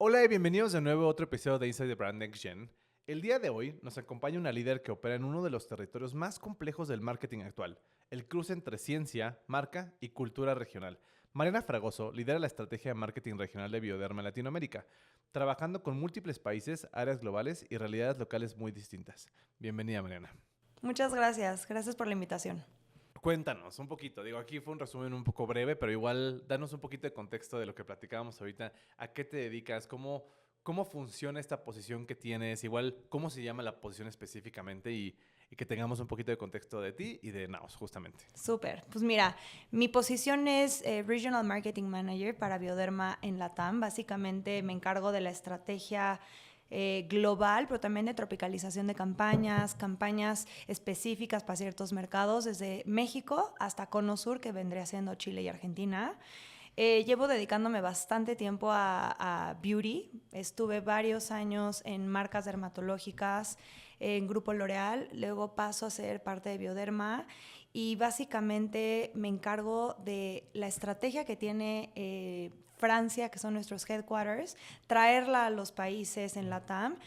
Hola y bienvenidos de nuevo a otro episodio de Inside the Brand Next Gen. El día de hoy nos acompaña una líder que opera en uno de los territorios más complejos del marketing actual, el cruce entre ciencia, marca y cultura regional. Mariana Fragoso lidera la estrategia de marketing regional de Bioderma en Latinoamérica, trabajando con múltiples países, áreas globales y realidades locales muy distintas. Bienvenida, Mariana. Muchas gracias. Gracias por la invitación. Cuéntanos un poquito, aquí fue un resumen un poco breve, pero igual danos un poquito de contexto de lo que platicábamos ahorita, a qué te dedicas, cómo funciona esta posición que tienes, igual cómo se llama la posición específicamente y que tengamos un poquito de contexto de ti y de Naos, justamente. Súper. Pues mira, mi posición es Regional Marketing Manager para Bioderma en LATAM. Básicamente me encargo de la estrategia global, pero también de tropicalización de campañas específicas para ciertos mercados, desde México hasta Cono Sur, que vendría siendo Chile y Argentina. Llevo dedicándome bastante tiempo a beauty. Estuve varios años en marcas dermatológicas, en Grupo L'Oréal, luego paso a ser parte de Bioderma y básicamente me encargo de la estrategia que tiene Francia, que son nuestros headquarters, traerla a los países en LATAM,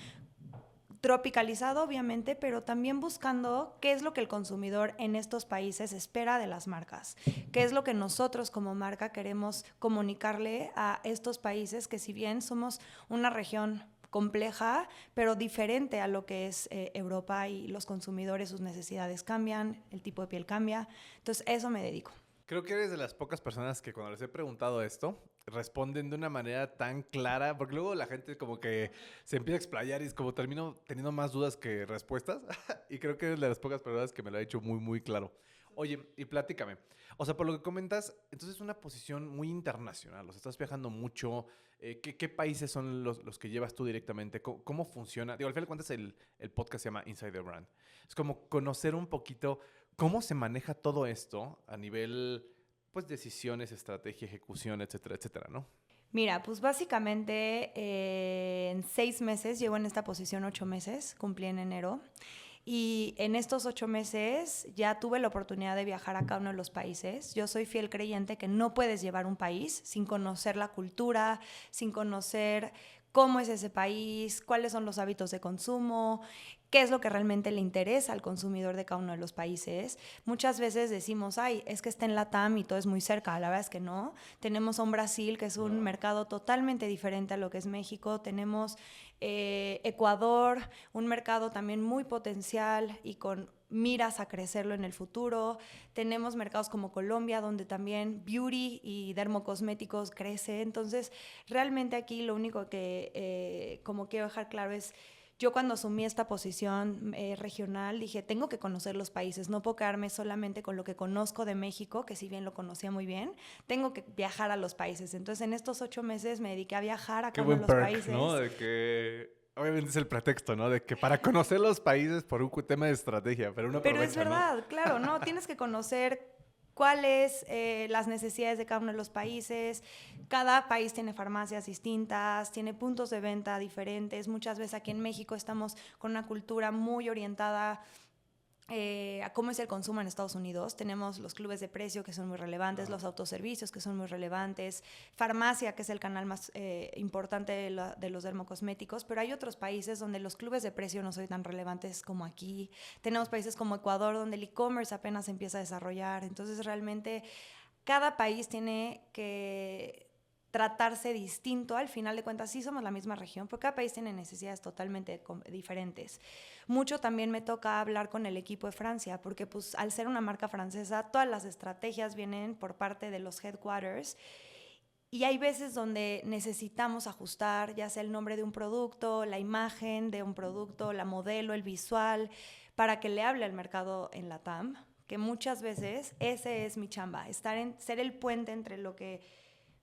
tropicalizado obviamente, pero también buscando qué es lo que el consumidor en estos países espera de las marcas, qué es lo que nosotros como marca queremos comunicarle a estos países que si bien somos una región compleja, pero diferente a lo que es Europa y los consumidores, sus necesidades cambian, el tipo de piel cambia, entonces eso me dedico. Creo que eres de las pocas personas que cuando les he preguntado esto, responden de una manera tan clara, porque luego la gente como que se empieza a explayar y es como termino teniendo más dudas que respuestas, y creo que eres de las pocas personas que me lo ha hecho muy, muy claro. Oye, y platícame, o sea, por lo que comentas, entonces es una posición muy internacional, o sea, estás viajando mucho, ¿qué países son los que llevas tú directamente? ¿Cómo funciona? Digo, al final de cuentas el podcast se llama Inside the Brand. Es como conocer un poquito cómo se maneja todo esto a nivel, pues, decisiones, estrategia, ejecución, etcétera, etcétera, ¿no? Mira, pues básicamente en 6 meses, llevo en esta posición 8 meses, cumplí en enero. Y en estos 8 meses ya tuve la oportunidad de viajar a cada uno de los países. Yo soy fiel creyente que no puedes llevar un país sin conocer la cultura, sin conocer cómo es ese país, cuáles son los hábitos de consumo, qué es lo que realmente le interesa al consumidor de cada uno de los países. Muchas veces decimos, ay, es que está en LATAM y todo es muy cerca. La verdad es que no. Tenemos a un Brasil que es un mercado totalmente diferente a lo que es México. Tenemos Ecuador, un mercado también muy potencial y con miras a crecerlo en el futuro. Tenemos mercados como Colombia, donde también beauty y dermocosméticos crece. Entonces, realmente aquí lo único que como quiero dejar claro es, yo cuando asumí esta posición regional dije, tengo que conocer los países, no puedo quedarme solamente con lo que conozco de México, que si bien lo conocía muy bien, tengo que viajar a los países. Entonces en estos 8 meses me dediqué a viajar a Qué cada uno de buen los perk, ¿no? países. De que, obviamente es el pretexto, ¿no? De que para conocer los países por un tema de estrategia, pero uno Pero es aprovecha, ¿no? verdad, claro, ¿no? Tienes que conocer cuáles las necesidades de cada uno de los países. Cada país tiene farmacias distintas, tiene puntos de venta diferentes. Muchas veces aquí en México estamos con una cultura muy orientada a cómo es el consumo en Estados Unidos. Tenemos los clubes de precio que son muy relevantes, los autoservicios que son muy relevantes, farmacia que es el canal más importante de los dermocosméticos, pero hay otros países donde los clubes de precio no son tan relevantes como aquí. Tenemos países como Ecuador donde el e-commerce apenas se empieza a desarrollar, entonces realmente cada país tiene que tratarse distinto. Al final de cuentas sí somos la misma región, pero cada país tiene necesidades totalmente diferentes. Mucho también me toca hablar con el equipo de Francia, porque pues al ser una marca francesa, todas las estrategias vienen por parte de los headquarters y hay veces donde necesitamos ajustar, ya sea el nombre de un producto, la imagen de un producto, la modelo, el visual, para que le hable al mercado en la TAM, que muchas veces ese es mi chamba, ser el puente entre lo que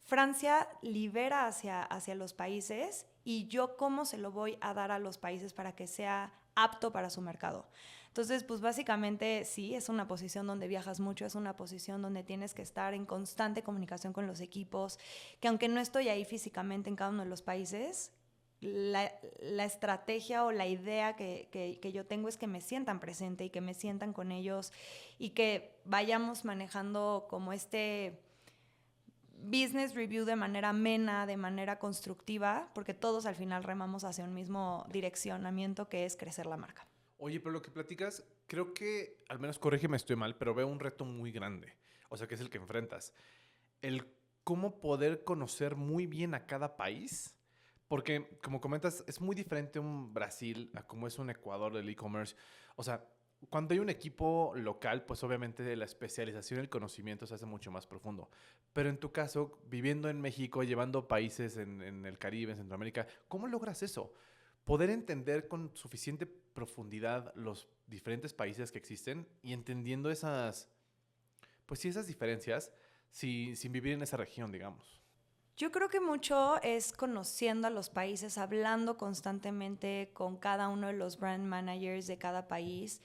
Francia libera hacia los países y yo cómo se lo voy a dar a los países para que sea apto para su mercado. Entonces, pues básicamente sí, es una posición donde viajas mucho, es una posición donde tienes que estar en constante comunicación con los equipos, que aunque no estoy ahí físicamente en cada uno de los países, la estrategia o la idea que yo tengo es que me sientan presente y que me sientan con ellos y que vayamos manejando como business review de manera amena, de manera constructiva, porque todos al final remamos hacia un mismo direccionamiento que es crecer la marca. Oye, pero lo que platicas, creo que, al menos corrígeme, estoy mal, pero veo un reto muy grande. O sea, que es el que enfrentas. El cómo poder conocer muy bien a cada país. Porque, como comentas, es muy diferente un Brasil a como es un Ecuador del e-commerce. O sea, cuando hay un equipo local, pues obviamente la especialización y el conocimiento se hace mucho más profundo. Pero en tu caso, viviendo en México, llevando países en el Caribe, en Centroamérica, ¿cómo logras eso? Poder entender con suficiente profundidad los diferentes países que existen y entendiendo esas, pues sí, esas diferencias, sin vivir en esa región, digamos. Yo creo que mucho es conociendo a los países, hablando constantemente con cada uno de los brand managers de cada país.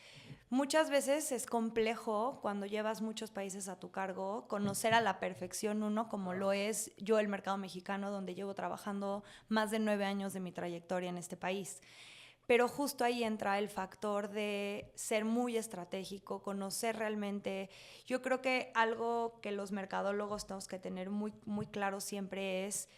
Muchas veces es complejo cuando llevas muchos países a tu cargo conocer a la perfección uno, como lo es yo el mercado mexicano, donde llevo trabajando más de 9 años de mi trayectoria en este país. Pero justo ahí entra el factor de ser muy estratégico, conocer realmente. Yo creo que algo que los mercadólogos tenemos que tener muy, muy claro siempre es,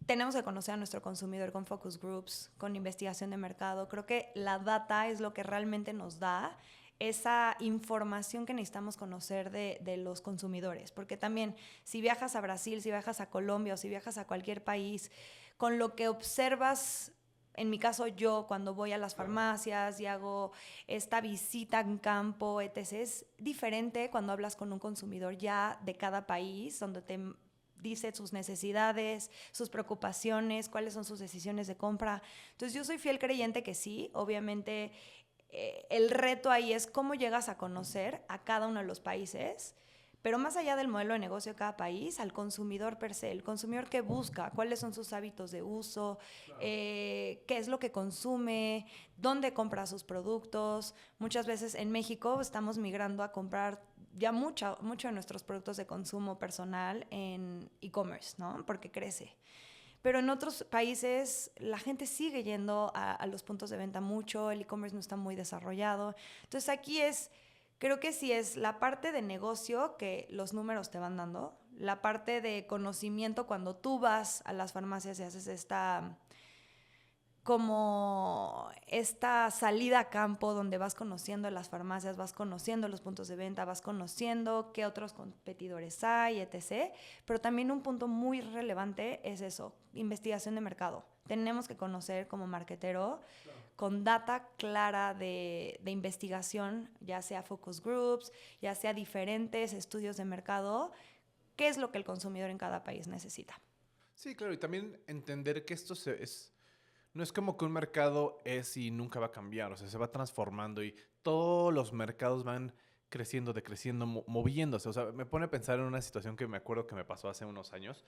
tenemos que conocer a nuestro consumidor con focus groups, con investigación de mercado. Creo que la data es lo que realmente nos da esa información que necesitamos conocer de los consumidores. Porque también, si viajas a Brasil, si viajas a Colombia o si viajas a cualquier país, con lo que observas. En mi caso, yo cuando voy a las farmacias y hago esta visita en campo, etc., es diferente cuando hablas con un consumidor ya de cada país, donde te dice sus necesidades, sus preocupaciones, cuáles son sus decisiones de compra. Entonces, yo soy fiel creyente que sí, obviamente el reto ahí es cómo llegas a conocer a cada uno de los países, pero más allá del modelo de negocio de cada país, al consumidor per se, el consumidor que busca, cuáles son sus hábitos de uso, claro. Qué es lo que consume, dónde compra sus productos. Muchas veces en México estamos migrando a comprar ya mucho de nuestros productos de consumo personal en e-commerce, ¿no? Porque crece. Pero en otros países la gente sigue yendo a los puntos de venta mucho, el e-commerce no está muy desarrollado. Entonces aquí creo que sí es la parte de negocio que los números te van dando, la parte de conocimiento cuando tú vas a las farmacias y haces esta salida a campo donde vas conociendo las farmacias, vas conociendo los puntos de venta, vas conociendo qué otros competidores hay, etc. Pero también un punto muy relevante es eso, investigación de mercado. Tenemos que conocer como marketero, con data clara de investigación, ya sea focus groups, ya sea diferentes estudios de mercado, qué es lo que el consumidor en cada país necesita. Sí, claro, y también entender que no es como que un mercado es y nunca va a cambiar, o sea, se va transformando y todos los mercados van creciendo, decreciendo, moviéndose. O sea, me pone a pensar en una situación que me acuerdo que me pasó hace unos años,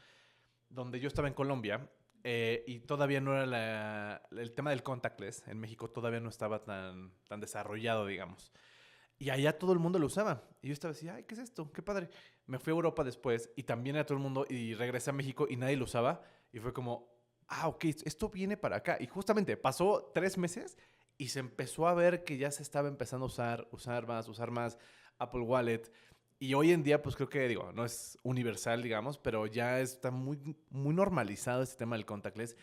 donde yo estaba en Colombia y todavía no era el tema del contactless en México todavía no estaba tan desarrollado, digamos. Y allá todo el mundo lo usaba. Y yo estaba así, ay, ¿qué es esto? Qué padre. Me fui a Europa después y también era todo el mundo y regresé a México y nadie lo usaba. Y fue como, ok, esto viene para acá. Y justamente pasó 3 meses y se empezó a ver que ya se estaba empezando a usar más Apple Wallet. Y hoy en día, pues creo que, digo, no es universal, digamos, pero ya está muy, muy normalizado este tema del contactless.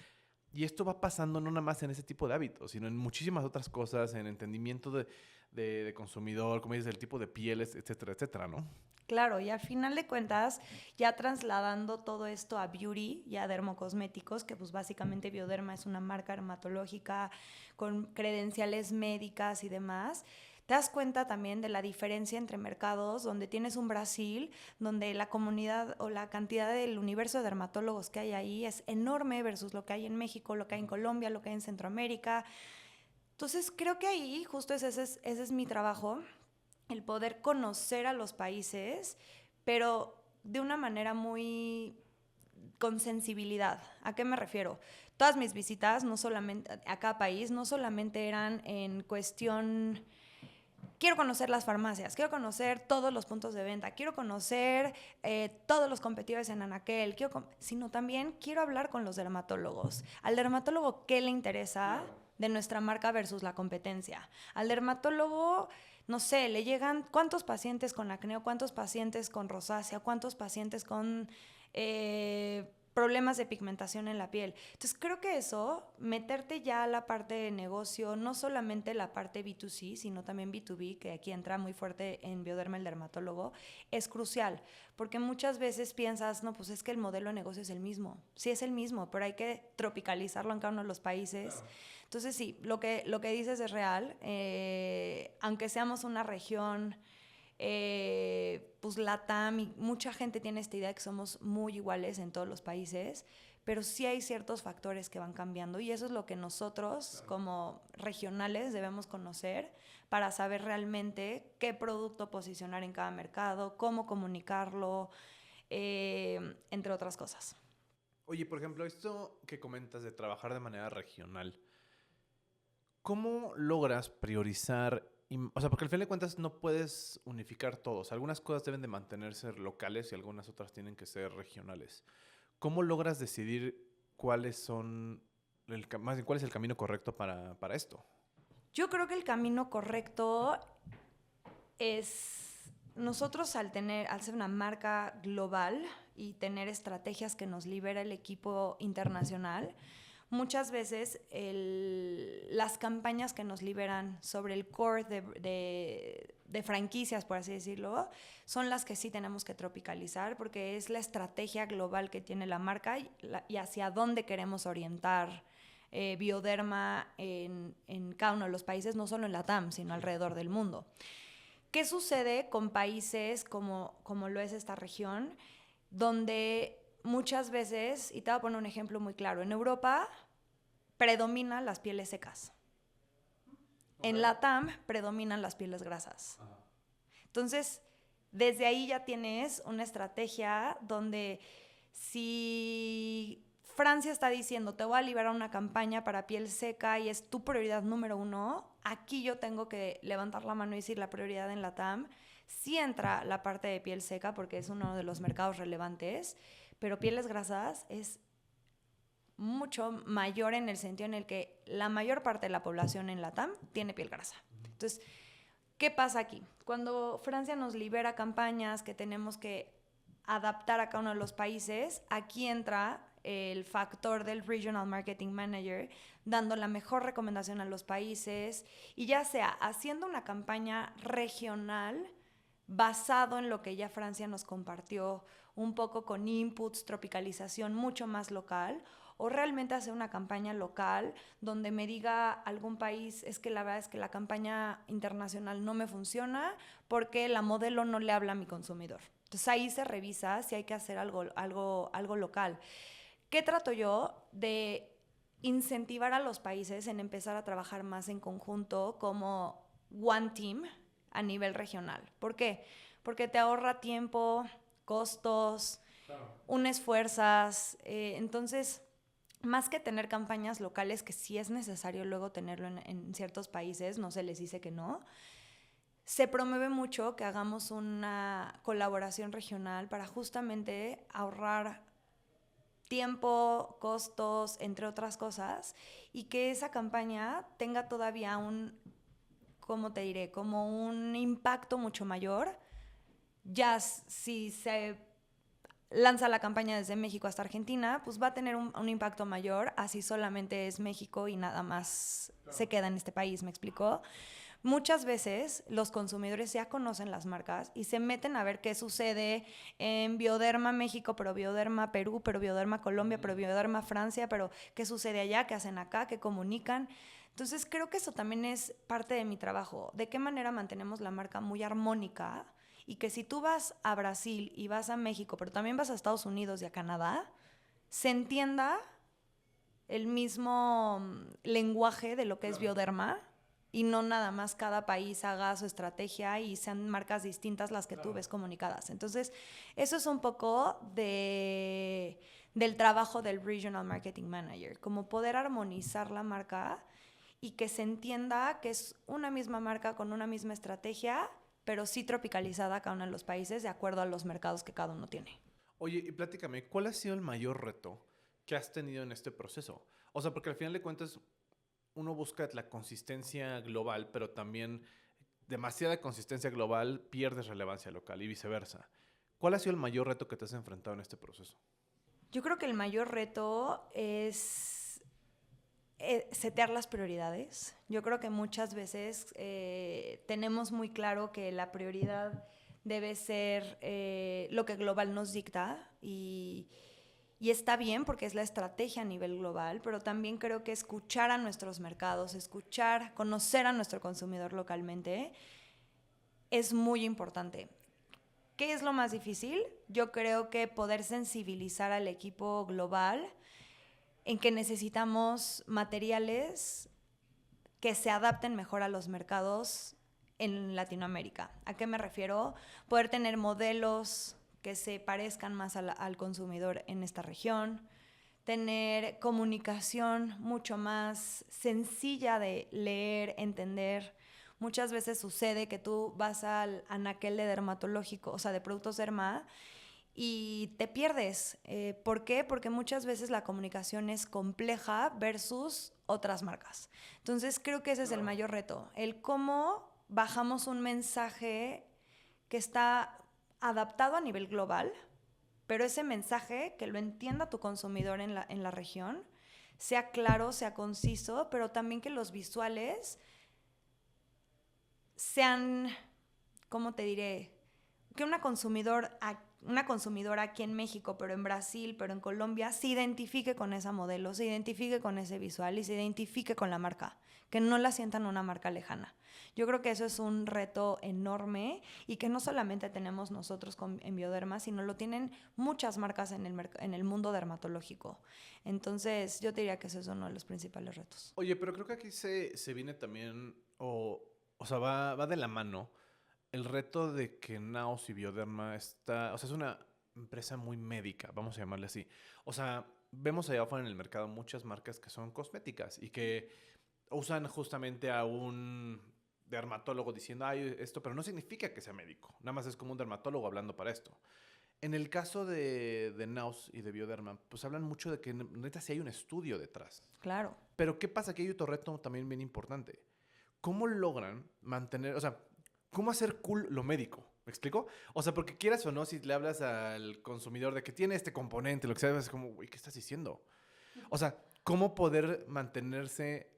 Y esto va pasando no nada más en ese tipo de hábitos, sino en muchísimas otras cosas, en entendimiento de consumidor, como dices, el tipo de pieles, etcétera, etcétera, ¿no? Claro, y al final de cuentas, ya trasladando todo esto a beauty y a dermocosméticos, que pues básicamente Bioderma es una marca dermatológica con credenciales médicas y demás, te das cuenta también de la diferencia entre mercados, donde tienes un Brasil, donde la comunidad o la cantidad del universo de dermatólogos que hay ahí es enorme versus lo que hay en México, lo que hay en Colombia, lo que hay en Centroamérica. Entonces, creo que ahí justo ese es mi trabajo, el poder conocer a los países, pero de una manera muy con sensibilidad. ¿A qué me refiero? Todas mis visitas, no solamente a cada país, no solamente eran en cuestión, quiero conocer las farmacias, quiero conocer todos los puntos de venta, quiero conocer todos los competidores en anaquel, sino también quiero hablar con los dermatólogos. Al dermatólogo, ¿qué le interesa de nuestra marca versus la competencia? Al dermatólogo, no sé, le llegan cuántos pacientes con acné, cuántos pacientes con rosácea, cuántos pacientes con problemas de pigmentación en la piel. Entonces creo que eso, meterte ya a la parte de negocio, no solamente la parte B2C, sino también B2B, que aquí entra muy fuerte en Bioderma el dermatólogo, es crucial, porque muchas veces piensas, no, pues es que el modelo de negocio es el mismo. Sí es el mismo, pero hay que tropicalizarlo en cada uno de los países. Claro. Entonces sí, lo que dices es real, aunque seamos una región... pues LATAM, y mucha gente tiene esta idea de que somos muy iguales en todos los países, pero sí hay ciertos factores que van cambiando y eso es lo que nosotros como regionales debemos conocer para saber realmente qué producto posicionar en cada mercado, cómo comunicarlo, entre otras cosas. Oye, por ejemplo, esto que comentas de trabajar de manera regional, ¿cómo logras priorizar? O sea, porque al final de cuentas no puedes unificar todos. Algunas cosas deben de mantenerse locales y algunas otras tienen que ser regionales. ¿Cómo logras decidir cuáles son más bien, cuál es el camino correcto para esto? Yo creo que el camino correcto es nosotros al ser una marca global y tener estrategias que nos libera el equipo internacional. Muchas veces las campañas que nos liberan sobre el core de franquicias, por así decirlo, son las que sí tenemos que tropicalizar porque es la estrategia global que tiene la marca y hacia dónde queremos orientar Bioderma en cada uno de los países, no solo en LATAM, sino alrededor del mundo. ¿Qué sucede con países como lo es esta región, donde muchas veces, y te voy a poner un ejemplo muy claro, en Europa predominan las pieles secas. Okay. En LATAM predominan las pieles grasas. Ajá. Entonces, desde ahí ya tienes una estrategia donde si Francia está diciendo, te voy a liberar una campaña para piel seca y es tu prioridad número 1, aquí yo tengo que levantar la mano y decir la prioridad en LATAM. Sí entra la parte de piel seca porque es uno de los mercados relevantes, pero pieles grasas es mucho mayor en el sentido en el que la mayor parte de la población en LATAM tiene piel grasa. Entonces, ¿qué pasa aquí? Cuando Francia nos libera campañas que tenemos que adaptar a cada uno de los países, aquí entra el factor del Regional Marketing Manager dando la mejor recomendación a los países y ya sea haciendo una campaña regional basado en lo que ya Francia nos compartió, un poco con inputs, tropicalización mucho más local, o realmente hacer una campaña local donde me diga algún país, es que la verdad es que la campaña internacional no me funciona porque la modelo no le habla a mi consumidor. Entonces ahí se revisa si hay que hacer algo local. ¿Qué trato yo? De incentivar a los países en empezar a trabajar más en conjunto como one team a nivel regional. ¿Por qué? Porque te ahorra tiempo, costos, claro, unes fuerzas. Entonces, más que tener campañas locales, que sí es necesario luego tenerlo en ciertos países, no se les dice que no, se promueve mucho que hagamos una colaboración regional para justamente ahorrar tiempo, costos, entre otras cosas, y que esa campaña tenga todavía ¿cómo te diré? Como un impacto mucho mayor. Ya si se lanza la campaña desde México hasta Argentina, pues va a tener un impacto mayor, así solamente es México y nada más se queda en este país, ¿me explicó? Muchas veces los consumidores ya conocen las marcas y se meten a ver qué sucede en Bioderma México, pero Bioderma Perú, pero Bioderma Colombia, pero Bioderma Francia, pero qué sucede allá, qué hacen acá, qué comunican. Entonces creo que eso también es parte de mi trabajo. ¿De qué manera mantenemos la marca muy armónica? Y que si tú vas a Brasil y vas a México, pero también vas a Estados Unidos y a Canadá, se entienda el mismo lenguaje de lo que es Bioderma y no nada más cada país haga su estrategia y sean marcas distintas las que tú ves comunicadas. Entonces, eso es un poco del trabajo del Regional Marketing Manager, como poder armonizar la marca y que se entienda que es una misma marca con una misma estrategia, pero sí tropicalizada a cada uno de los países de acuerdo a los mercados que cada uno tiene. Oye, y platícame, ¿cuál ha sido el mayor reto que has tenido en este proceso? O sea, porque al final de cuentas uno busca la consistencia global, pero también demasiada consistencia global pierde relevancia local y viceversa. ¿Cuál ha sido el mayor reto que te has enfrentado en este proceso? Yo creo que el mayor reto es setear las prioridades. Yo creo que muchas veces tenemos muy claro que la prioridad debe ser lo que global nos dicta y está bien porque es la estrategia a nivel global, pero también creo que escuchar a nuestros mercados, conocer a nuestro consumidor localmente es muy importante. ¿Qué es lo más difícil? Yo creo que poder sensibilizar al equipo global en que necesitamos materiales que se adapten mejor a los mercados en Latinoamérica. ¿A qué me refiero? Poder tener modelos que se parezcan más al consumidor en esta región, tener comunicación mucho más sencilla de leer, entender. Muchas veces sucede que tú vas al anaquel de dermatológico, o sea, de productos derma, y te pierdes. ¿Por qué? Porque muchas veces la comunicación es compleja versus otras marcas. Entonces creo que ese es el mayor reto, el cómo bajamos un mensaje que está adaptado a nivel global, pero ese mensaje que lo entienda tu consumidor en la región, sea claro, sea conciso, pero también que los visuales sean, ¿cómo te diré? Que una consumidora aquí en México, pero en Brasil, pero en Colombia, se identifique con esa modelo, se identifique con ese visual y se identifique con la marca, que no la sientan una marca lejana. Yo creo que eso es un reto enorme y que no solamente tenemos nosotros en Bioderma, sino lo tienen muchas marcas en el mundo dermatológico. Entonces, yo te diría que ese es uno de los principales retos. Oye, pero creo que aquí se viene también, o sea, va de la mano el reto de que Naos y Bioderma está, o sea, es una empresa muy médica, vamos a llamarle así. O sea, vemos allá afuera en el mercado muchas marcas que son cosméticas y que usan justamente a un dermatólogo diciendo, ay, esto, pero no significa que sea médico. Nada más es como un dermatólogo hablando para esto. En el caso de Naus y de Bioderma, pues hablan mucho de que neta sí hay un estudio detrás. Claro. Pero ¿qué pasa? Que hay otro reto también bien importante. ¿Cómo logran mantener, o sea, cómo hacer cool lo médico? ¿Me explico? O sea, porque quieras o no, si le hablas al consumidor de que tiene este componente, lo que sea, es como, güey, ¿qué estás diciendo? O sea, ¿cómo poder mantenerse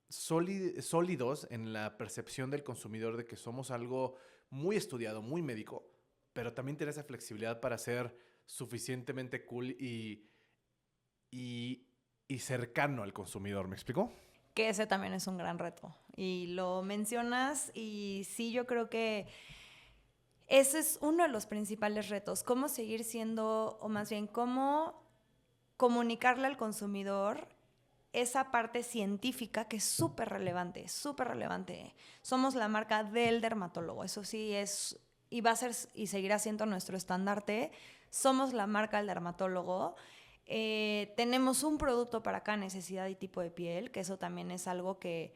sólidos en la percepción del consumidor de que somos algo muy estudiado, muy médico, pero también tener esa flexibilidad para ser suficientemente cool y, y cercano al consumidor? ¿Me explico? Que ese también es un gran reto. Y lo mencionas y sí, yo creo que ese es uno de los principales retos. Cómo seguir siendo, o más bien, cómo comunicarle al consumidor esa parte científica que es súper relevante, súper relevante. Somos la marca del dermatólogo, eso sí es, y va a ser y seguirá siendo nuestro estandarte. Somos la marca del dermatólogo. Tenemos un producto para cada necesidad y tipo de piel, que eso también es algo que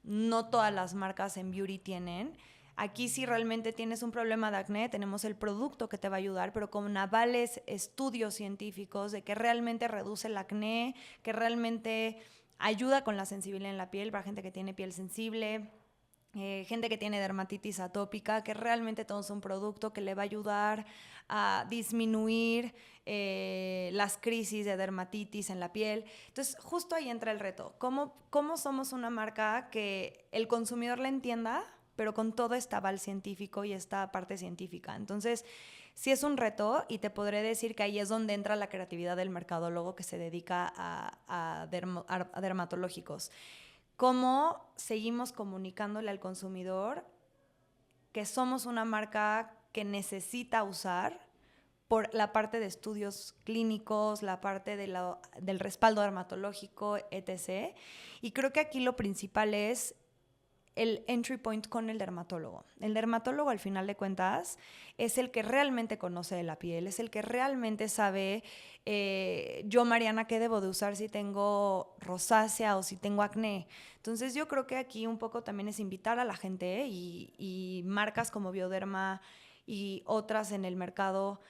no todas las marcas en beauty tienen. Aquí si realmente tienes un problema de acné, tenemos el producto que te va a ayudar, pero con avales, estudios científicos de que realmente reduce el acné, que realmente ayuda con la sensibilidad en la piel para gente que tiene piel sensible, gente que tiene dermatitis atópica, que realmente tenemos un producto que le va a ayudar a disminuir las crisis de dermatitis en la piel. Entonces, justo ahí entra el reto. ¿Cómo somos una marca que el consumidor la entienda, pero con todo este aval científico y esta parte científica? Entonces, sí es un reto y te podré decir que ahí es donde entra la creatividad del mercadólogo que se dedica a dermatológicos. ¿Cómo seguimos comunicándole al consumidor que somos una marca que necesita usar por la parte de estudios clínicos, la parte del respaldo dermatológico, etc.? Y creo que aquí lo principal es el entry point con el dermatólogo. El dermatólogo, al final de cuentas, es el que realmente conoce de la piel, es el que realmente sabe, yo, Mariana, qué debo de usar si tengo rosácea o si tengo acné. Entonces, yo creo que aquí un poco también es invitar a la gente y marcas como Bioderma y otras en el mercado,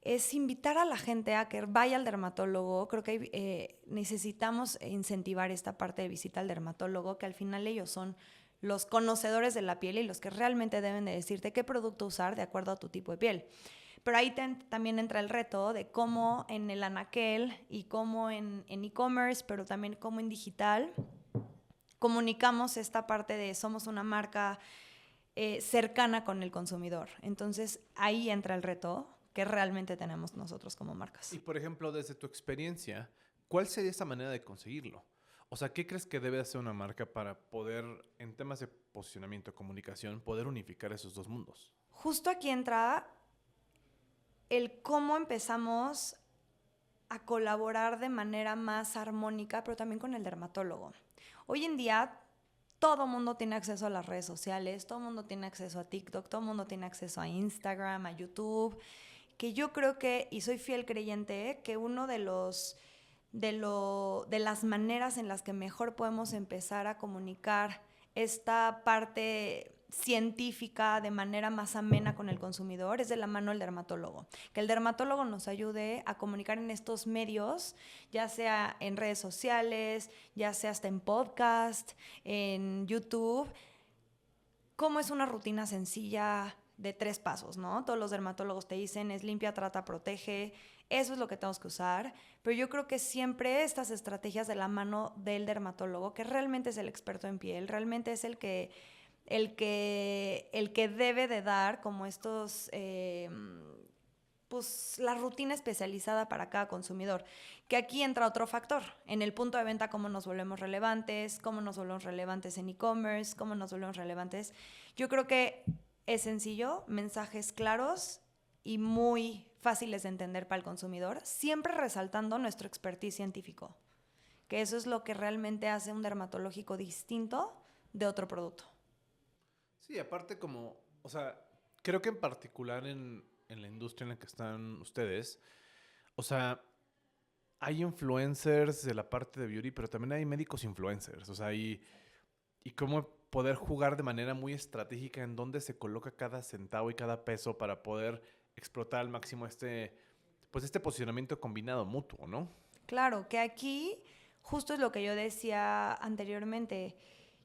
es invitar a la gente a que vaya al dermatólogo. Creo que necesitamos incentivar esta parte de visita al dermatólogo, que al final ellos son los conocedores de la piel y los que realmente deben de decirte qué producto usar de acuerdo a tu tipo de piel. Pero ahí también entra el reto de cómo en el anaquel y cómo en e-commerce, pero también cómo en digital, comunicamos esta parte de somos una marca cercana con el consumidor. Entonces, ahí entra el reto que realmente tenemos nosotros como marcas. Y, por ejemplo, desde tu experiencia, ¿cuál sería esa manera de conseguirlo? O sea, ¿qué crees que debe hacer una marca para poder, en temas de posicionamiento, comunicación, poder unificar esos dos mundos? Justo aquí entra el cómo empezamos a colaborar de manera más armónica, pero también con el dermatólogo. Hoy en día, todo mundo tiene acceso a las redes sociales, todo mundo tiene acceso a TikTok, todo mundo tiene acceso a Instagram, a YouTube, que yo creo que, y soy fiel creyente, que uno de las maneras en las que mejor podemos empezar a comunicar esta parte científica de manera más amena con el consumidor es de la mano del dermatólogo. Que el dermatólogo nos ayude a comunicar en estos medios, ya sea en redes sociales, ya sea hasta en podcast, en YouTube, cómo es una rutina sencilla de 3 pasos, ¿no? Todos los dermatólogos te dicen es limpia, trata, protege. Eso es lo que tenemos que usar. Pero yo creo que siempre estas estrategias de la mano del dermatólogo, que realmente es el experto en piel, realmente es el que debe de dar como estos, pues la rutina especializada para cada consumidor. Que aquí entra otro factor, en el punto de venta, cómo nos volvemos relevantes en e-commerce, cómo nos volvemos relevantes. Yo creo que es sencillo, mensajes claros y muy fáciles de entender para el consumidor, siempre resaltando nuestro expertise científico, que eso es lo que realmente hace un dermatológico distinto de otro producto. Sí, aparte como, o sea, creo que en particular en la industria en la que están ustedes, o sea, hay influencers de la parte de beauty, pero también hay médicos influencers, o sea, y cómo poder jugar de manera muy estratégica en dónde se coloca cada centavo y cada peso para poder explotar al máximo este posicionamiento combinado mutuo, ¿no? Claro, que aquí justo es lo que yo decía anteriormente.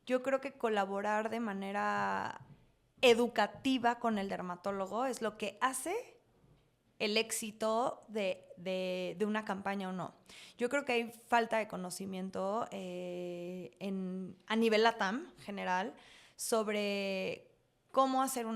Yo creo que colaborar de manera educativa con el dermatólogo es lo que hace el éxito de una campaña o no. Yo creo que hay falta de conocimiento a nivel LATAM general sobre cómo hacer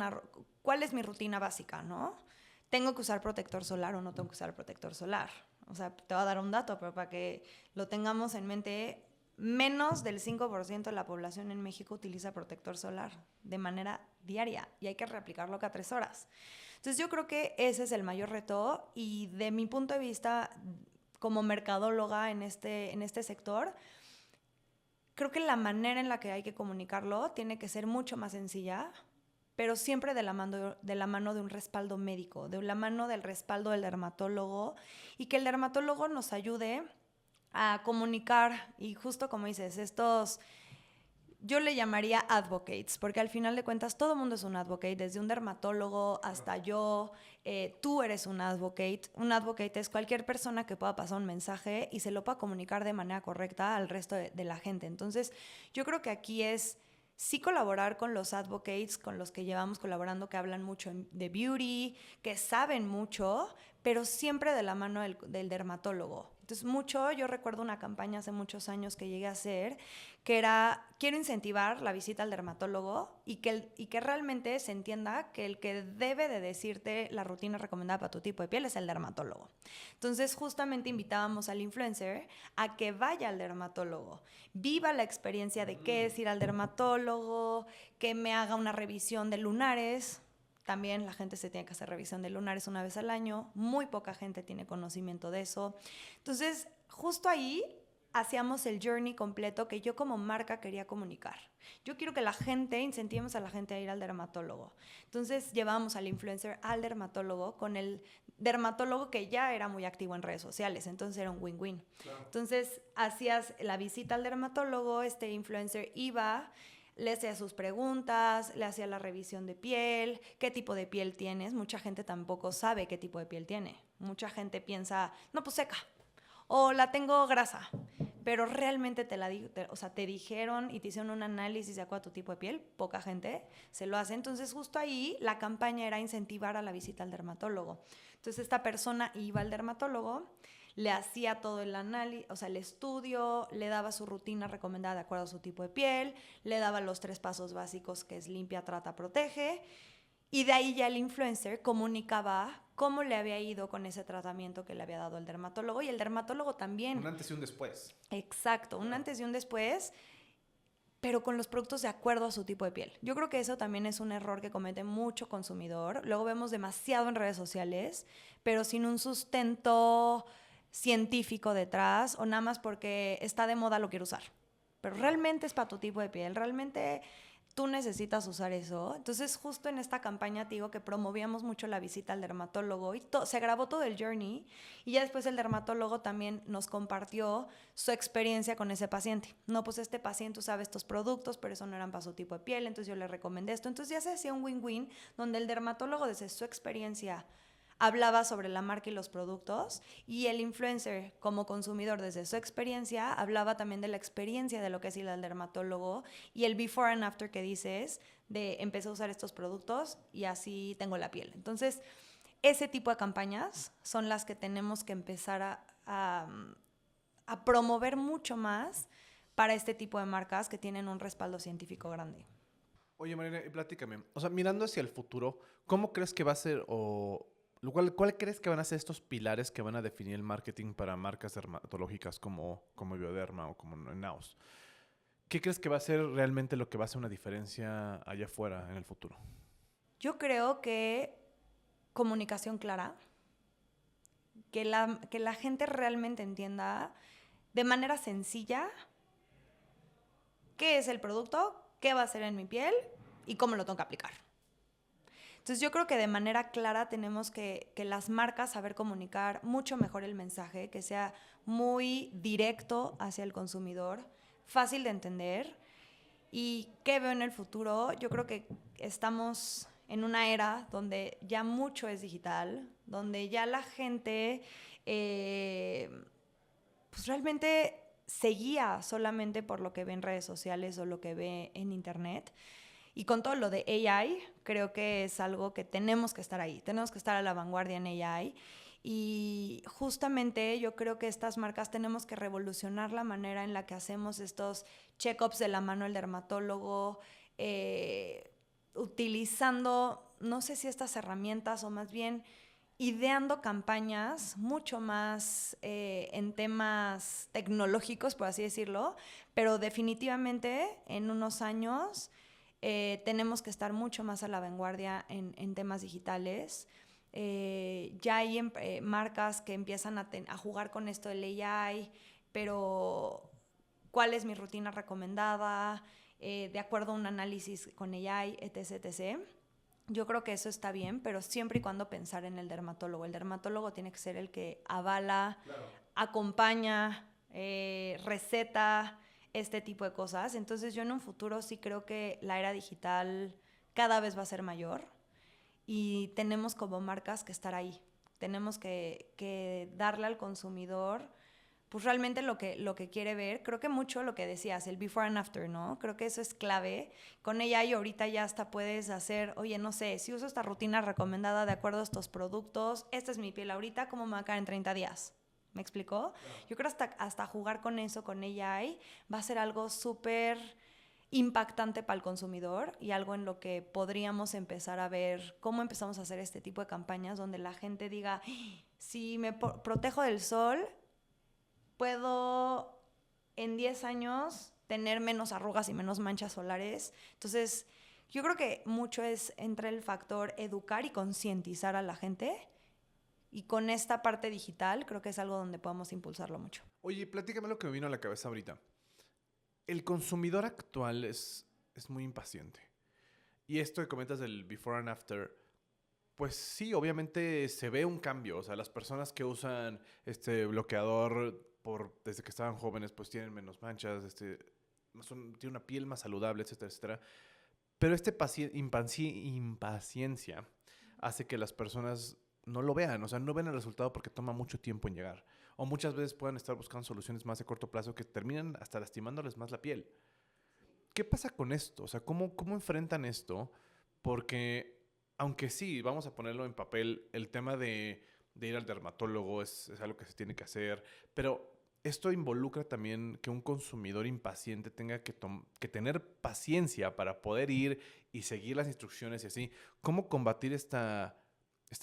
cuál es mi rutina básica, ¿no? ¿Tengo que usar protector solar o no tengo que usar protector solar? O sea, te voy a dar un dato, pero para que lo tengamos en mente, menos del 5% de la población en México utiliza protector solar de manera diaria y hay que reaplicarlo cada 3 horas. Entonces yo creo que ese es el mayor reto y de mi punto de vista como mercadóloga en este sector, creo que la manera en la que hay que comunicarlo tiene que ser mucho más sencilla, pero siempre de la mano de un respaldo médico, de la mano del respaldo del dermatólogo y que el dermatólogo nos ayude a comunicar y justo como dices, yo le llamaría advocates, porque al final de cuentas todo el mundo es un advocate, desde un dermatólogo hasta yo, tú eres un advocate. Un advocate es cualquier persona que pueda pasar un mensaje y se lo pueda comunicar de manera correcta al resto de la gente. Entonces, yo creo que aquí es sí colaborar con los advocates, con los que llevamos colaborando, que hablan mucho de beauty, que saben mucho, pero siempre de la mano del dermatólogo. Entonces, yo recuerdo una campaña hace muchos años que llegué a hacer, que era, quiero incentivar la visita al dermatólogo y que realmente se entienda que el que debe de decirte la rutina recomendada para tu tipo de piel es el dermatólogo. Entonces, justamente invitábamos al influencer a que vaya al dermatólogo, viva la experiencia de qué es ir al dermatólogo, que me haga una revisión de lunares. También la gente se tiene que hacer revisión de lunares una vez al año. Muy poca gente tiene conocimiento de eso. Entonces, justo ahí hacíamos el journey completo que yo como marca quería comunicar. Yo quiero que incentivemos a la gente a ir al dermatólogo. Entonces, llevábamos al influencer al dermatólogo con el dermatólogo que ya era muy activo en redes sociales. Entonces, era un win-win. Claro. Entonces, hacías la visita al dermatólogo, este influencer iba, le hacía sus preguntas, le hacía la revisión de piel, qué tipo de piel tienes. Mucha gente tampoco sabe qué tipo de piel tiene. Mucha gente piensa, no, pues seca. O la tengo grasa, pero realmente te dijeron y te hicieron un análisis de acuerdo a tu tipo de piel. Poca gente se lo hace. Entonces, justo ahí la campaña era incentivar a la visita al dermatólogo. Entonces, esta persona iba al dermatólogo, le hacía todo el análisis, o sea, el estudio, le daba su rutina recomendada de acuerdo a su tipo de piel, le daba los 3 pasos básicos que es limpia, trata, protege. Y de ahí ya el influencer comunicaba cómo le había ido con ese tratamiento que le había dado el dermatólogo, y el dermatólogo también. Un antes y un después. Exacto, un antes y un después, pero con los productos de acuerdo a su tipo de piel. Yo creo que eso también es un error que comete mucho consumidor. Luego vemos demasiado en redes sociales, pero sin un sustento científico detrás, o nada más porque está de moda lo quiero usar. Pero realmente es para tu tipo de piel, realmente tú necesitas usar eso. Entonces, justo en esta campaña te digo que promovíamos mucho la visita al dermatólogo y se grabó todo el journey, y ya después el dermatólogo también nos compartió su experiencia con ese paciente. No, pues este paciente usaba estos productos, pero eso no eran para su tipo de piel, entonces yo le recomendé esto. Entonces ya se hacía un win-win donde el dermatólogo desde su experiencia hablaba sobre la marca y los productos, y el influencer como consumidor desde su experiencia hablaba también de la experiencia de lo que es ir al dermatólogo y el before and after que dices de empecé a usar estos productos y así tengo la piel. Entonces, ese tipo de campañas son las que tenemos que empezar a promover mucho más para este tipo de marcas que tienen un respaldo científico grande. Oye, Marina, platícame. O sea, mirando hacia el futuro, ¿cómo crees que va a ser ¿cuál crees que van a ser estos pilares que van a definir el marketing para marcas dermatológicas como Bioderma o como Naos? ¿Qué crees que va a ser realmente lo que va a hacer una diferencia allá afuera en el futuro? Yo creo que comunicación clara, que la gente realmente entienda de manera sencilla qué es el producto, qué va a hacer en mi piel y cómo lo tengo que aplicar. Entonces yo creo que de manera clara tenemos que las marcas saber comunicar mucho mejor el mensaje, que sea muy directo hacia el consumidor, fácil de entender. ¿Y qué veo en el futuro? Yo creo que estamos en una era donde ya mucho es digital, donde ya la gente pues realmente se guía solamente por lo que ve en redes sociales o lo que ve en internet. Y con todo lo de AI, creo que es algo que tenemos que estar ahí, tenemos que estar a la vanguardia en AI. Y justamente yo creo que estas marcas tenemos que revolucionar la manera en la que hacemos estos check-ups de la mano del dermatólogo, utilizando, no sé si estas herramientas o más bien ideando campañas mucho más en temas tecnológicos, por así decirlo, pero definitivamente en unos años tenemos que estar mucho más a la vanguardia en temas digitales. Ya hay marcas que empiezan a jugar con esto del AI, pero ¿cuál es mi rutina recomendada? De acuerdo a un análisis con AI, etc., etc. Yo creo que eso está bien, pero siempre y cuando pensar en el dermatólogo. El dermatólogo tiene que ser el que avala, claro, acompaña, receta este tipo de cosas. Entonces yo en un futuro sí creo que la era digital cada vez va a ser mayor y tenemos como marcas que estar ahí. Tenemos que darle al consumidor pues realmente lo que quiere ver. Creo que mucho lo que decías, el before and after, ¿no? Creo que eso es clave. Con ella y ahorita ya hasta puedes hacer, oye, no sé, si uso esta rutina recomendada de acuerdo a estos productos, esta es mi piel ahorita, ¿cómo me va a caer en 30 días? ¿Me explicó? Claro. Yo creo hasta jugar con eso, con AI, va a ser algo súper impactante para el consumidor y algo en lo que podríamos empezar a ver cómo empezamos a hacer este tipo de campañas donde la gente diga, si me protejo del sol, puedo en 10 años tener menos arrugas y menos manchas solares. Entonces, yo creo que mucho es entre el factor educar y concientizar a la gente. Y con esta parte digital, creo que es algo donde podemos impulsarlo mucho. Oye, platícame lo que me vino a la cabeza ahorita. El consumidor actual es muy impaciente. Y esto que comentas del before and after, pues sí, obviamente se ve un cambio. O sea, las personas que usan este bloqueador desde que estaban jóvenes, pues tienen menos manchas, tienen una piel más saludable, etcétera, etcétera. Pero impaciencia hace que las personas no lo vean. O sea, no ven el resultado porque toma mucho tiempo en llegar. o muchas veces puedan estar buscando soluciones más de corto plazo que terminan hasta lastimándoles más la piel. ¿Qué pasa con esto? O sea, ¿cómo enfrentan esto? Porque, aunque sí, vamos a ponerlo en papel, el tema de ir al dermatólogo es algo que se tiene que hacer, pero esto involucra también que un consumidor impaciente tenga que tener paciencia para poder ir y seguir las instrucciones y así. ¿Cómo combatir esta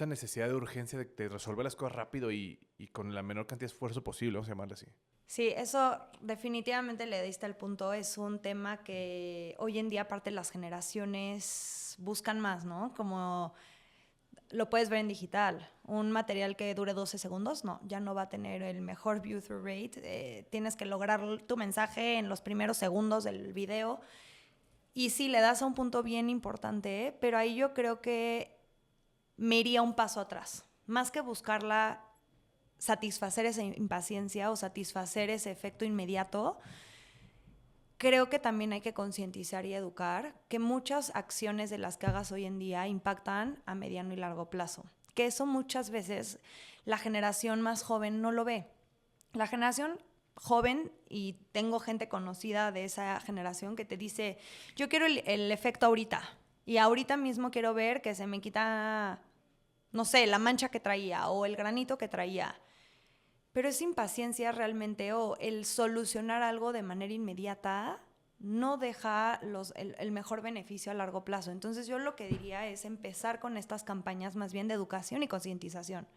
necesidad de urgencia de resolver las cosas rápido y con la menor cantidad de esfuerzo posible, vamos a llamarlo así? Sí, eso definitivamente le diste el punto. Es un tema que hoy en día, aparte, las generaciones buscan más, ¿no? Como lo puedes ver en digital. Un material que dure 12 segundos, no, ya no va a tener el mejor view-through rate. Tienes que lograr tu mensaje en los primeros segundos del video. Y sí, le das a un punto bien importante, pero ahí yo creo que me iría un paso atrás. Más que buscarla satisfacer esa impaciencia o satisfacer ese efecto inmediato, creo que también hay que concientizar y educar que muchas acciones de las que hagas hoy en día impactan a mediano y largo plazo. Que eso muchas veces la generación más joven no lo ve. La generación joven, y tengo gente conocida de esa generación que te dice, yo quiero el efecto ahorita, y ahorita mismo quiero ver que se me quita, no sé, la mancha que traía o el granito que traía. Pero esa impaciencia realmente o el solucionar algo de manera inmediata no deja el mejor beneficio a largo plazo. Entonces yo lo que diría es empezar con estas campañas más bien de educación y concientización.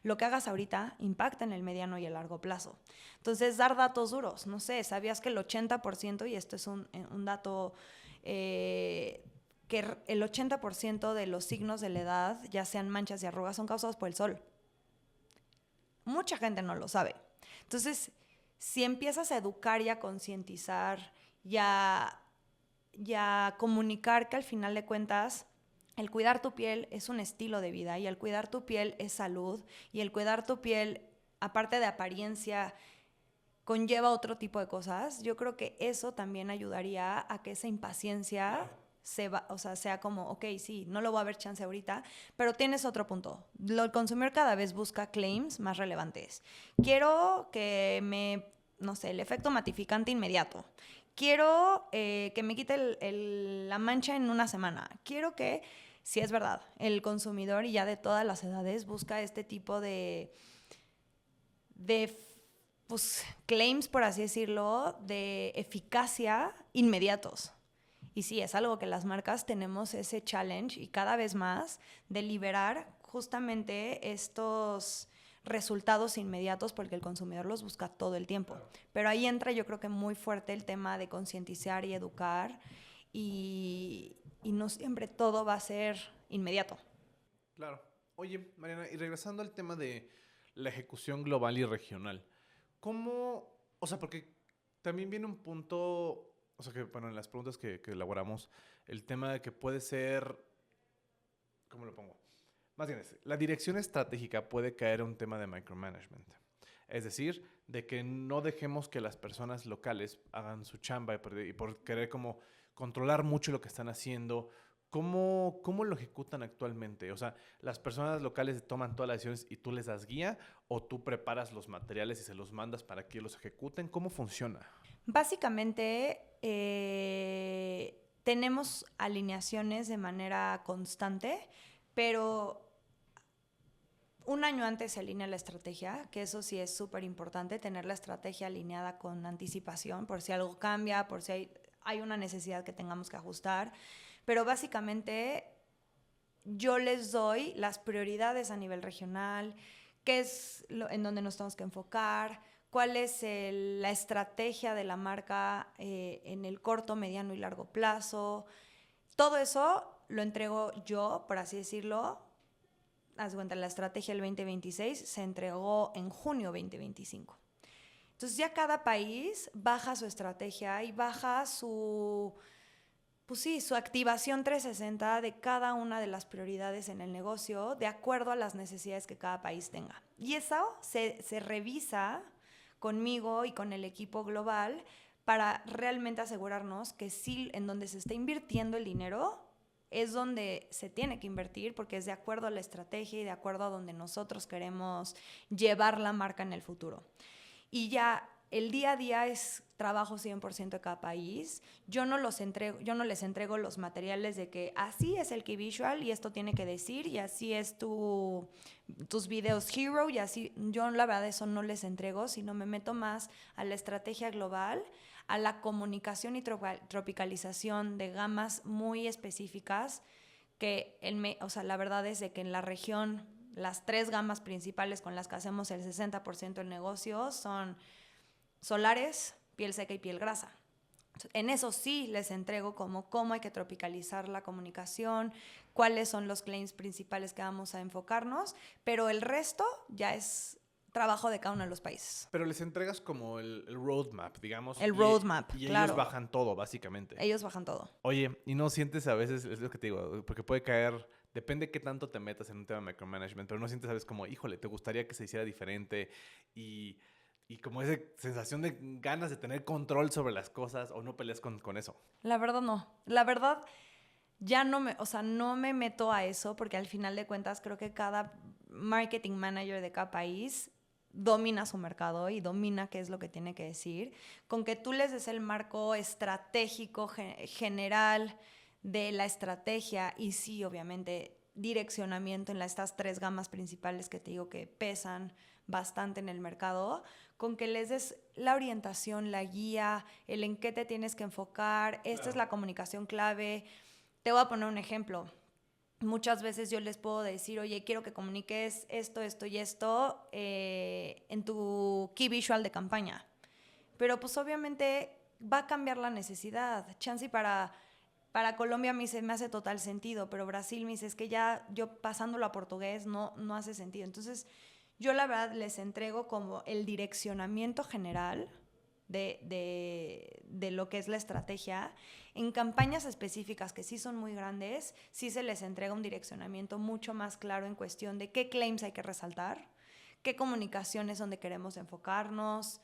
Lo que hagas ahorita impacta en el mediano y el largo plazo. Entonces dar datos duros. No sé, ¿sabías que el 80%, y esto es un dato, que el 80% de los signos de la edad, ya sean manchas y arrugas, son causados por el sol? Mucha gente no lo sabe. Entonces, si empiezas a educar y a concientizar y a comunicar que al final de cuentas el cuidar tu piel es un estilo de vida y el cuidar tu piel es salud y el cuidar tu piel, aparte de apariencia, conlleva otro tipo de cosas, yo creo que eso también ayudaría a que esa impaciencia sea como, ok, sí, no lo voy a ver chance ahorita, pero tienes otro punto. El consumidor cada vez busca claims más relevantes. Quiero que no sé, el efecto matificante inmediato. Quiero que me quite la mancha en una semana. Quiero que, sí es verdad, el consumidor y ya de todas las edades busca este tipo de pues, claims, por así decirlo, de eficacia inmediatos. Y sí, es algo que las marcas tenemos ese challenge y cada vez más de liberar justamente estos resultados inmediatos porque el consumidor los busca todo el tiempo. Pero ahí entra yo creo que muy fuerte el tema de concientizar y educar y no siempre todo va a ser inmediato. Claro. Oye, Mariana, y regresando al tema de la ejecución global y regional, ¿cómo, o sea, porque también viene un punto, o sea, que bueno, en las preguntas que elaboramos, el tema de que puede ser, ¿cómo lo pongo? Más bien, la dirección estratégica puede caer en un tema de micromanagement. Es decir, de que no dejemos que las personas locales hagan su chamba y por querer como controlar mucho lo que están haciendo. ¿Cómo lo ejecutan actualmente? O sea, ¿las personas locales toman todas las decisiones y tú les das guía o tú preparas los materiales y se los mandas para que los ejecuten? ¿Cómo funciona? Básicamente, tenemos alineaciones de manera constante, pero un año antes se alinea la estrategia, que eso sí es súper importante, tener la estrategia alineada con anticipación, por si algo cambia, por si hay una necesidad que tengamos que ajustar. Pero básicamente yo les doy las prioridades a nivel regional, qué es en donde nos tenemos que enfocar, cuál es la estrategia de la marca en el corto, mediano y largo plazo. Todo eso lo entrego yo, por así decirlo. Haz de cuenta, la estrategia del 2026 se entregó en junio 2025. Entonces ya cada país baja su estrategia y baja su activación 360 de cada una de las prioridades en el negocio de acuerdo a las necesidades que cada país tenga. Y eso se revisa conmigo y con el equipo global para realmente asegurarnos que sí, en donde se está invirtiendo el dinero, es donde se tiene que invertir porque es de acuerdo a la estrategia y de acuerdo a donde nosotros queremos llevar la marca en el futuro. Y ya el día a día es trabajo 100% de cada país. Yo no les entrego los materiales de que así es el key visual y esto tiene que decir y así es tus videos hero y así. Yo la verdad eso no les entrego, sino me meto más a la estrategia global, a la comunicación y tropicalización de gamas muy específicas que la verdad es de que en la región las 3 gamas principales con las que hacemos el 60% del negocio son solares, piel seca y piel grasa. En eso sí les entrego cómo hay que tropicalizar la comunicación, cuáles son los claims principales que vamos a enfocarnos, pero el resto ya es trabajo de cada uno de los países. Pero les entregas como el roadmap, digamos. El roadmap, y claro. ellos bajan todo, básicamente. Ellos bajan todo. Oye, ¿y no sientes a veces, es lo que te digo, porque puede caer, depende qué tanto te metas en un tema de micromanagement, pero no sientes a veces como, híjole, te gustaría que se hiciera diferente y como esa sensación de ganas de tener control sobre las cosas o no peleas con eso? La verdad no. La verdad ya no me meto a eso porque al final de cuentas creo que cada marketing manager de cada país domina su mercado y domina qué es lo que tiene que decir. Con que tú les des el marco estratégico general de la estrategia y sí, obviamente, direccionamiento en estas 3 gamas principales que te digo que pesan bastante en el mercado, con que les des la orientación, la guía, el en qué te tienes que enfocar, esta es la comunicación clave. Te voy a poner un ejemplo. Muchas veces yo les puedo decir, oye, quiero que comuniques esto, esto y esto en tu key visual de campaña. Pero pues obviamente va a cambiar la necesidad. Chance para Colombia me hace total sentido, pero Brasil me dice, es que ya yo pasándolo a portugués no hace sentido. Entonces yo la verdad les entrego como el direccionamiento general de lo que es la estrategia. En campañas específicas que sí son muy grandes, sí se les entrega un direccionamiento mucho más claro en cuestión de qué claims hay que resaltar, qué comunicaciones donde queremos enfocarnos,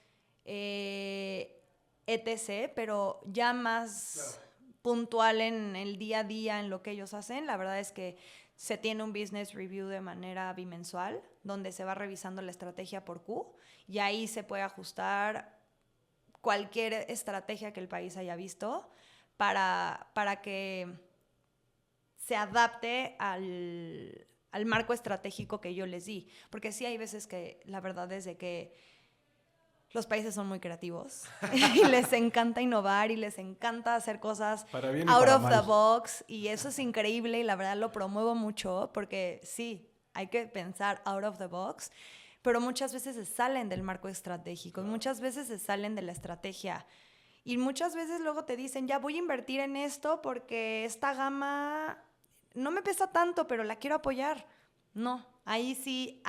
etc. Pero ya más puntual en el día a día en lo que ellos hacen, la verdad es que se tiene un business review de manera bimensual, donde se va revisando la estrategia por Q y ahí se puede ajustar cualquier estrategia que el país haya visto para que se adapte al marco estratégico que yo les di. Porque sí hay veces que la verdad es de que los países son muy creativos y les encanta innovar y les encanta hacer cosas out of the box y eso es increíble y la verdad lo promuevo mucho porque sí, hay que pensar out of the box, pero muchas veces se salen del marco estratégico, muchas veces se salen de la estrategia y muchas veces luego te dicen, ya voy a invertir en esto porque esta gama no me pesa tanto, pero la quiero apoyar. No, ahí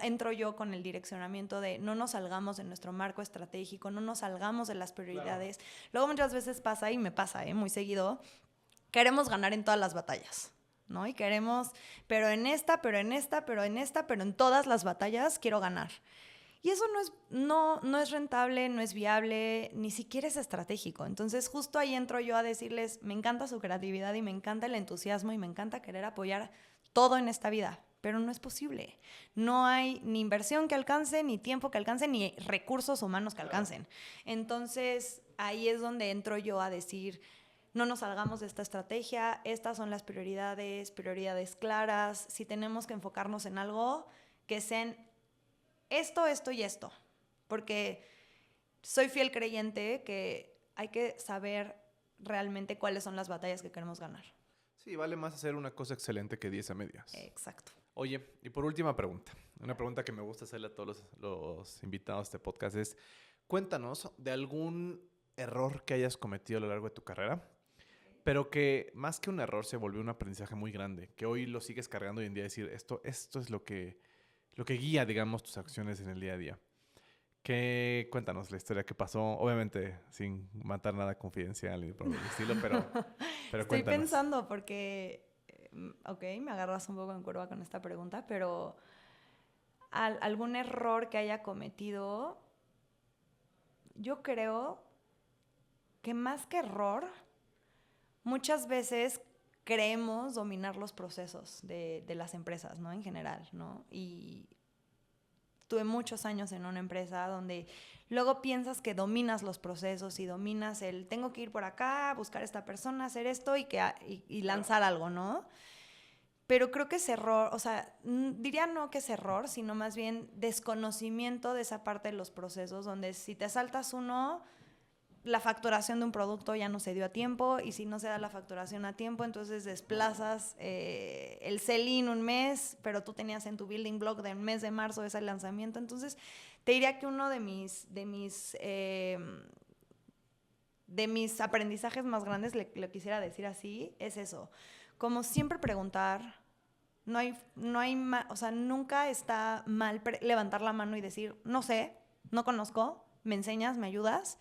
entro yo con el direccionamiento de no nos salgamos de nuestro marco estratégico, no nos salgamos de las prioridades. Claro. Luego muchas veces pasa, y me pasa muy seguido, queremos ganar en todas las batallas, ¿no? Y queremos, pero en todas las batallas quiero ganar. Y eso no es rentable, no es viable, ni siquiera es estratégico. Entonces justo ahí entro yo a decirles, me encanta su creatividad y me encanta el entusiasmo y me encanta querer apoyar todo en esta vida. Pero no es posible. No hay ni inversión que alcance, ni tiempo que alcance, ni recursos humanos que alcancen. Entonces, ahí es donde entro yo a decir, no nos salgamos de esta estrategia, estas son las prioridades claras. Si tenemos que enfocarnos en algo, que sean esto y esto. Porque soy fiel creyente que hay que saber realmente cuáles son las batallas que queremos ganar. Sí, vale más hacer una cosa excelente que 10 a medias. Exacto. Oye, y por última pregunta, una pregunta que me gusta hacerle a todos los invitados a este podcast es, cuéntanos de algún error que hayas cometido a lo largo de tu carrera, pero que más que un error se volvió un aprendizaje muy grande, que hoy lo sigues cargando hoy en día, decir, esto es lo que guía, digamos, tus acciones en el día a día. Cuéntanos la historia que pasó, obviamente sin matar nada confidencial ni por el estilo, pero Estoy cuéntanos. Pensando porque... Ok, me agarras un poco en curva con esta pregunta, pero algún error que haya cometido, yo creo que más que error, muchas veces creemos dominar los procesos de las empresas, ¿no? En general, ¿no? Y tuve muchos años en una empresa donde luego piensas que dominas los procesos y dominas el tengo que ir por acá, buscar a esta persona, hacer esto y lanzar algo, ¿no? Pero creo que es error, o sea, diría no que es error, sino más bien desconocimiento de esa parte de los procesos, donde si te saltas uno, la facturación de un producto ya no se dio a tiempo, y si no se da la facturación a tiempo, entonces desplazas el sell-in un mes, pero tú tenías en tu building block del mes de marzo ese lanzamiento. Entonces, te diría que uno de mis aprendizajes más grandes, le quisiera decir así, es eso. Como siempre preguntar, o sea, nunca está mal levantar la mano y decir, no sé, no conozco, me enseñas, me ayudas.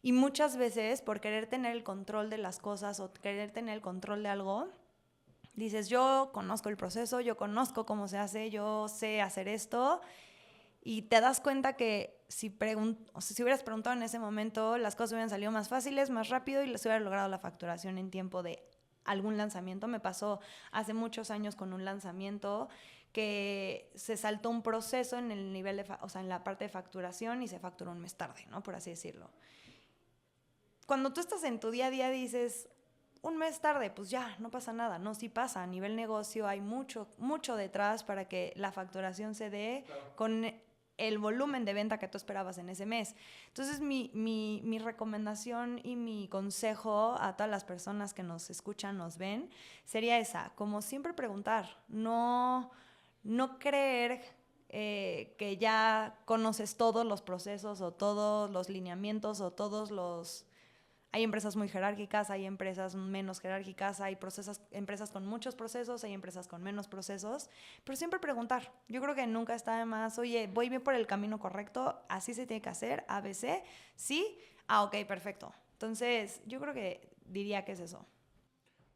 Y muchas veces, por querer tener el control de las cosas o querer tener el control de algo, dices, yo conozco el proceso, yo conozco cómo se hace, yo sé hacer esto. Y te das cuenta que si hubieras preguntado en ese momento, las cosas hubieran salido más fáciles, más rápido, y les hubiera logrado la facturación en tiempo de algún lanzamiento. Me pasó hace muchos años con un lanzamiento que se saltó un proceso en el nivel o sea, en la parte de facturación, y se facturó un mes tarde, ¿no? Por así decirlo. Cuando tú estás en tu día a día dices, un mes tarde, pues ya, no pasa nada. No, sí pasa. A nivel negocio hay mucho, mucho detrás para que la facturación se dé con el volumen de venta que tú esperabas en ese mes. Entonces, mi recomendación y mi consejo a todas las personas que nos escuchan, nos ven, sería esa, como siempre preguntar, no creer que ya conoces todos los procesos o todos los lineamientos o todos los... Hay empresas muy jerárquicas, hay empresas menos jerárquicas, hay empresas con muchos procesos, hay empresas con menos procesos, pero siempre preguntar. Yo creo que nunca está de más, oye, voy bien por el camino correcto, así se tiene que hacer, ABC, sí, ok, perfecto. Entonces, yo creo que diría que es eso.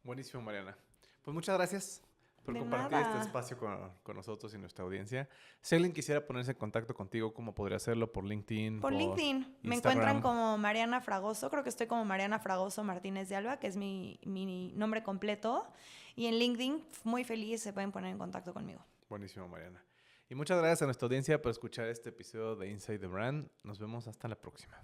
Buenísimo, Mariana. Pues muchas gracias por De compartir nada. este espacio con nosotros y nuestra audiencia. Si alguien quisiera ponerse en contacto contigo, ¿cómo podría hacerlo? ¿Por LinkedIn? Por LinkedIn. Instagram. Me encuentran como Mariana Fragoso. Creo que estoy como Mariana Fragoso Martínez de Alba, que es mi nombre completo. Y en LinkedIn, muy feliz, se pueden poner en contacto conmigo. Buenísimo, Mariana. Y muchas gracias a nuestra audiencia por escuchar este episodio de Inside the Brand. Nos vemos hasta la próxima.